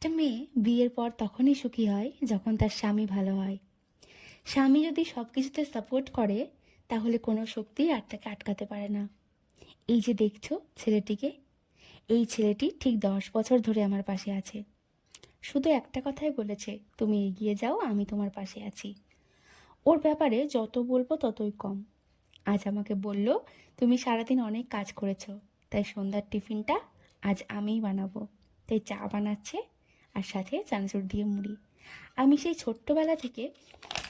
একটা মেয়ে বিয়ের পর তখনই সুখী হয় যখন তার স্বামী ভালো হয়। স্বামী যদি সব কিছুতে সাপোর্ট করে তাহলে কোনো শক্তি আর তাকে আটকাতে পারে না। এই যে দেখছো ছেলেটিকে, এই ছেলেটি ঠিক 10 বছর ধরে আমার পাশে আছে। শুধু একটা কথাই বলেছে, তুমি এগিয়ে যাও, আমি তোমার পাশে আছি। ওর ব্যাপারে যত বলবো ততই কম। আজ আমাকে বলল, তুমি সারাদিন অনেক কাজ করেছো, তাই সন্ধ্যার টিফিনটা আজ আমিই বানাবো। তাই চা বানাচ্ছে আর সাথে চানাচুর দিয়ে মুড়ি। আমি সেই ছোট্টবেলা থেকে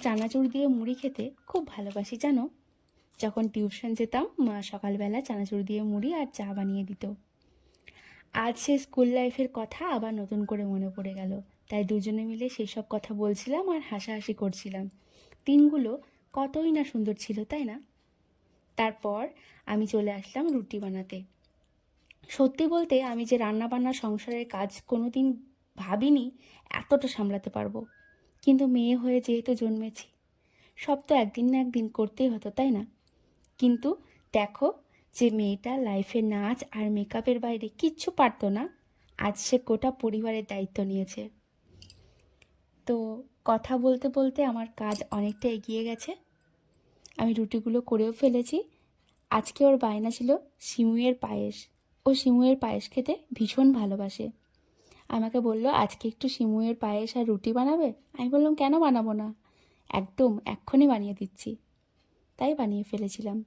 চানাচুর দিয়ে মুড়ি খেতে খুব ভালোবাসি জানো। যখন টিউশন যেতাম, মা সকালবেলা চানাচুর দিয়ে মুড়ি আর চা বানিয়ে দিত। আজ সে স্কুল লাইফের কথা আবার নতুন করে মনে পড়ে গেল। তাই দুজনে মিলে সেই সব কথা বলছিলাম আর হাসাহাসি করছিলাম। দিনগুলো কতই না সুন্দর ছিল, তাই না? তারপর আমি চলে আসলাম রুটি বানাতে। সত্যি বলতে আমি যে রান্না বান্না সংসারের কাজ কোনো দিন ভাবিনি এতটা সামলাতে পারবো। কিন্তু মেয়ে হয়ে যেহেতু জন্মেছি, সব তো একদিন না একদিন করতেই হতো, তাই না? কিন্তু দেখো, যে মেয়েটা লাইফে নাচ আর মেকআপের বাইরে কিচ্ছু পারতো না, আজ সে গোটা পরিবারের দায়িত্ব নিয়েছে। তো কথা বলতে বলতে আমার কাজ অনেকটা এগিয়ে গেছে। আমি রুটিগুলো করেও ফেলেছি। আজকে ওর বায়না ছিল সিমুইয়ের পায়েস। ও সিমুইয়ের পায়েস খেতে ভীষণ ভালোবাসে। আমাকে বলল, আজকে একটু সিমুইয়ের পায়েস আর রুটি বানাবে? আমি বললাম, কেন বানাবো না, একদম এক্ষুনি বানিয়ে দিচ্ছি। তাই বানিয়ে ফেলেছিলাম।